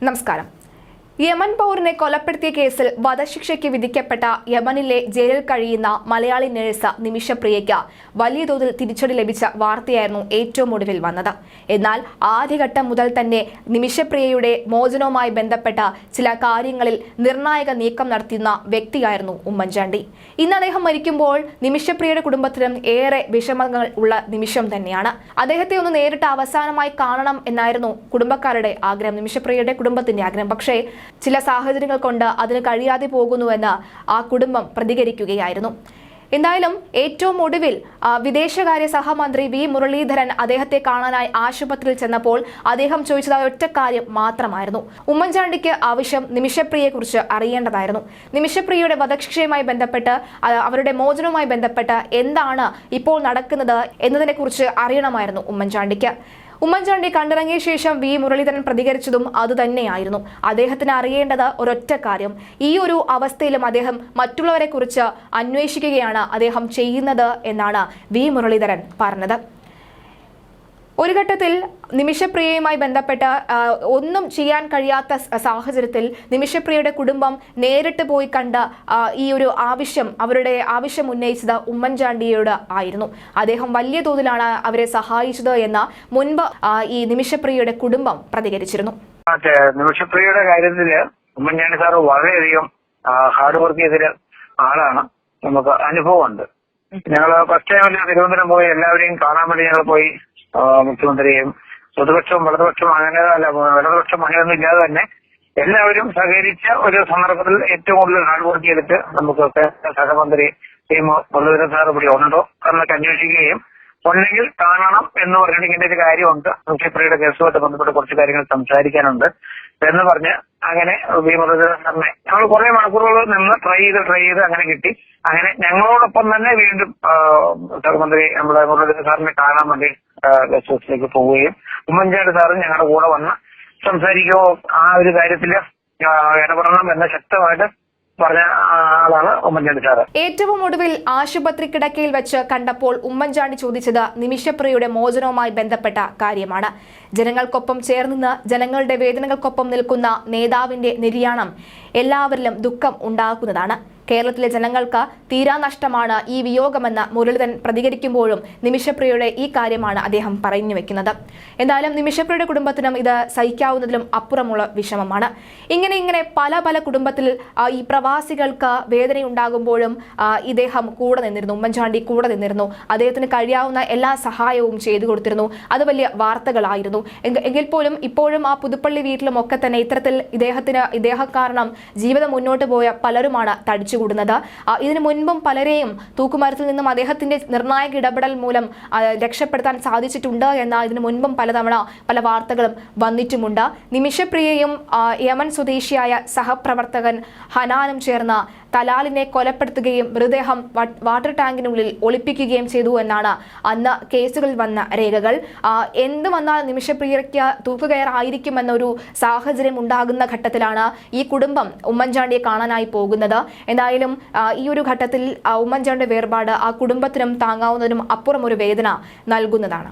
നമസ്കാരം. യമൻ പൗരനെ കൊലപ്പെടുത്തിയ കേസിൽ വധശിക്ഷയ്ക്ക് വിധിക്കപ്പെട്ട യമനിലെ ജയിലിൽ കഴിയുന്ന മലയാളി നഴ്സ് നിമിഷപ്രിയയ്ക്ക് വലിയ തോതിൽ തിരിച്ചടി ലഭിച്ച വാർത്തയായിരുന്നു ഏറ്റവും ഒടുവിൽ വന്നത്. എന്നാൽ ആദ്യഘട്ടം മുതൽ തന്നെ നിമിഷപ്രിയയുടെ മോചനവുമായി ബന്ധപ്പെട്ട ചില കാര്യങ്ങളിൽ നിർണായക നീക്കം നടത്തുന്ന വ്യക്തിയായിരുന്നു ഉമ്മൻചാണ്ടി. ഇന്ന് അദ്ദേഹം മരിക്കുമ്പോൾ നിമിഷപ്രിയയുടെ കുടുംബത്തിനും ഏറെ വിഷമങ്ങൾ ഉള്ള നിമിഷം തന്നെയാണ്. അദ്ദേഹത്തെ ഒന്ന് നേരിട്ട് അവസാനമായി കാണണം എന്നായിരുന്നു കുടുംബക്കാരുടെ ആഗ്രഹം, നിമിഷപ്രിയയുടെ കുടുംബത്തിന്റെ ആഗ്രഹം. പക്ഷേ ചില സാഹചര്യങ്ങൾ കൊണ്ട് അതിന് കഴിയാതെ പോകുന്നുവെന്ന് ആ കുടുംബം പ്രതികരിക്കുകയായിരുന്നു. എന്തായാലും ഏറ്റവും ഒടുവിൽ വിദേശകാര്യ സഹമന്ത്രി വി മുരളീധരൻ അദ്ദേഹത്തെ കാണാനായി ആശുപത്രിയിൽ ചെന്നപ്പോൾ അദ്ദേഹം ചോദിച്ചത് ഒറ്റ കാര്യം മാത്രമായിരുന്നു. ഉമ്മൻചാണ്ടിക്ക് ആവശ്യം നിമിഷപ്രിയയെക്കുറിച്ച് അറിയേണ്ടതായിരുന്നു. നിമിഷപ്രിയയുടെ വധശിക്ഷയുമായി ബന്ധപ്പെട്ട് അവരുടെ മോചനവുമായി ബന്ധപ്പെട്ട് എന്താണ് ഇപ്പോൾ നടക്കുന്നത് എന്നതിനെക്കുറിച്ച് അറിയണമായിരുന്നു ഉമ്മൻചാണ്ടിക്ക്. ഉമ്മൻചാണ്ടി കണ്ടിറങ്ങിയ ശേഷം വി മുരളീധരൻ പ്രതികരിച്ചതും അതുതന്നെയായിരുന്നു. അദ്ദേഹത്തിന് അറിയേണ്ടത് ഒരൊറ്റ കാര്യം, ഈ ഒരു അവസ്ഥയിലും അദ്ദേഹം മറ്റുള്ളവരെ കുറിച്ച് അന്വേഷിക്കുകയാണ് അദ്ദേഹം ചെയ്യുന്നത് എന്നാണ് വി മുരളീധരൻ പറഞ്ഞത്. ഒരു ഘട്ടത്തിൽ നിമിഷപ്രിയയുമായി ബന്ധപ്പെട്ട് ഒന്നും ചെയ്യാൻ കഴിയാത്ത സാഹചര്യത്തിൽ നിമിഷപ്രിയയുടെ കുടുംബം നേരിട്ട് പോയി കണ്ട ഈ ഒരു അവരുടെ ആവശ്യം ഉന്നയിച്ചത് ഉമ്മൻചാണ്ടിയോട് ആയിരുന്നു. അദ്ദേഹം വലിയ തോതിലാണ് അവരെ സഹായിച്ചത് എന്ന് മുൻപ് ഈ നിമിഷപ്രിയയുടെ കുടുംബം പ്രതികരിച്ചിരുന്നു. നിമിഷപ്രിയയുടെ കാര്യത്തില് ഉമ്മൻചാണ്ടി സാറ് വളരെയധികം ഹാർഡ് വർക്ക് ചെയ്തൊരു ആളാണ്. നമുക്ക് അനുഭവമുണ്ട്. ഞങ്ങൾ ഫസ്റ്റ് ടൈമിൽ തിരുവനന്തപുരം പോയി എല്ലാവരെയും കാണാൻ വേണ്ടി ഞങ്ങൾ പോയി മുഖ്യമന്ത്രിയെയും പ്രതിപക്ഷവും വലതുപക്ഷവും വലതുപക്ഷം അങ്ങനെയൊന്നും ഇല്ലാതെ തന്നെ എല്ലാവരും സഹകരിച്ച ഒരു സന്ദർഭത്തിൽ ഏറ്റവും കൂടുതൽ ഹാർഡ് വർക്ക് ചെയ്തിട്ട് നമുക്ക് സഹമന്ത്രി മുരളീധരൻ സാർ ഇവിടെ ഉണ്ടോ എന്നൊക്കെ അന്വേഷിക്കുകയും ഉണ്ടെങ്കിൽ കാണണം എന്ന് പറഞ്ഞിട്ട് ഇങ്ങനെ ഒരു കാര്യമുണ്ട്, നിമിഷപ്രിയയുടെ കേസുമായിട്ട് ബന്ധപ്പെട്ട് കുറച്ച് കാര്യങ്ങൾ സംസാരിക്കാനുണ്ട് എന്ന് പറഞ്ഞ് അങ്ങനെ വി മുരളീധരൻ സാറിനെ ഞങ്ങൾ കുറെ മണിക്കൂറുകൾ നിന്ന് ട്രൈ ചെയ്ത് അങ്ങനെ കിട്ടി. അങ്ങനെ ഞങ്ങളോടൊപ്പം തന്നെ വീണ്ടും സഹമന്ത്രി നമ്മുടെ മുരളീധരൻ സാറിനെ കാണാൻ വേണ്ടി ഗസ്റ്റ് ഹൗസിലേക്ക് പോവുകയും ഉമ്മൻചാണ്ടി സാറും ഞങ്ങളുടെ കൂടെ വന്ന് സംസാരിക്കുകയോ ആ ഒരു കാര്യത്തില് ഇടപെടണം എന്ന ശക്തമായിട്ട് പറഞ്ഞ ആളാണ് ഉമ്മൻചാണ്ടി സാറ്. ഏറ്റവും ഒടുവിൽ ആശുപത്രി കിടക്കയിൽ വെച്ച് കണ്ടപ്പോൾ ഉമ്മൻചാണ്ടി ചോദിച്ചത് നിമിഷപ്രിയയുടെ മോചനവുമായി ബന്ധപ്പെട്ട കാര്യമാണ്. ജനങ്ങൾക്കൊപ്പം ചേർന്ന് ജനങ്ങളുടെ വേദനകൾക്കൊപ്പം നിൽക്കുന്ന നേതാവിന്റെ നിര്യാണം എല്ലാവരിലും ദുഃഖം ഉണ്ടാക്കുന്നതാണ്. കേരളത്തിലെ ജനങ്ങൾക്ക് തീരാനഷ്ടമാണ് ഈ വിയോഗമെന്ന് മുരളീധരൻ പ്രതികരിക്കുമ്പോഴും നിമിഷപ്രിയയുടെ ഈ കാര്യമാണ് അദ്ദേഹം പറഞ്ഞു വെക്കുന്നത്. എന്തായാലും നിമിഷപ്രിയയുടെ കുടുംബത്തിനും ഇത് സഹിക്കാവുന്നതിലും അപ്പുറമുള്ള വിഷമമാണ്. ഇങ്ങനെ പല കുടുംബത്തിൽ ഈ പ്രവാസികൾക്ക് വേദനയുണ്ടാകുമ്പോഴും ഇദ്ദേഹം കൂടെ നിന്നിരുന്നു, ഉമ്മൻചാണ്ടി കൂടെ നിന്നിരുന്നു. അദ്ദേഹത്തിന് കഴിയാവുന്ന എല്ലാ സഹായവും ചെയ്തു കൊടുത്തിരുന്നു. അത് വലിയ വാർത്തകളായിരുന്നു. എങ്കിൽ പോലും ഇപ്പോഴും ആ പുതുപ്പള്ളി വീട്ടിലും ഒക്കെ തന്നെ ഇത്തരത്തിൽ ഇദ്ദേഹം കാരണം ജീവിതം മുന്നോട്ട് പോയ പലരുമാണ് തടിച്ചു കൂടുന്നത്. ഇതിനു മുൻപും പലരെയും തൂക്കുമരത്തിൽ നിന്നും അദ്ദേഹത്തിന്റെ നിർണായക ഇടപെടൽ മൂലം രക്ഷപ്പെടുത്താൻ സാധിച്ചിട്ടുണ്ട് എന്ന ഇതിനു മുൻപും പലതവണ പല വാർത്തകളും വന്നിട്ടുമുണ്ട്. നിമിഷപ്രിയയും യമൻ സ്വദേശിയായ സഹപ്രവർത്തകൻ ഹനാനും ചേർന്ന് തലാലിനെ കൊലപ്പെടുത്തുകയും മൃതദേഹം വാട്ടർ ടാങ്കിനുള്ളിൽ ഒളിപ്പിക്കുകയും ചെയ്തു എന്നാണ് അന്ന് കേസുകളിൽ വന്ന രേഖകൾ. എന്ത് വന്നാൽ നിമിഷപ്രിയയ്ക്ക് തൂക്കുകയറായിരിക്കുമെന്നൊരു സാഹചര്യം ഉണ്ടാകുന്ന ഘട്ടത്തിലാണ് ഈ കുടുംബം ഉമ്മൻചാണ്ടിയെ കാണാനായി പോകുന്നത്. എന്തായാലും ഈ ഒരു ഘട്ടത്തിൽ ഉമ്മൻചാണ്ടിയുടെ വേർപാട് ആ കുടുംബത്തിനും താങ്ങാവുന്നതിനും അപ്പുറം ഒരു വേദന നൽകുന്നതാണ്.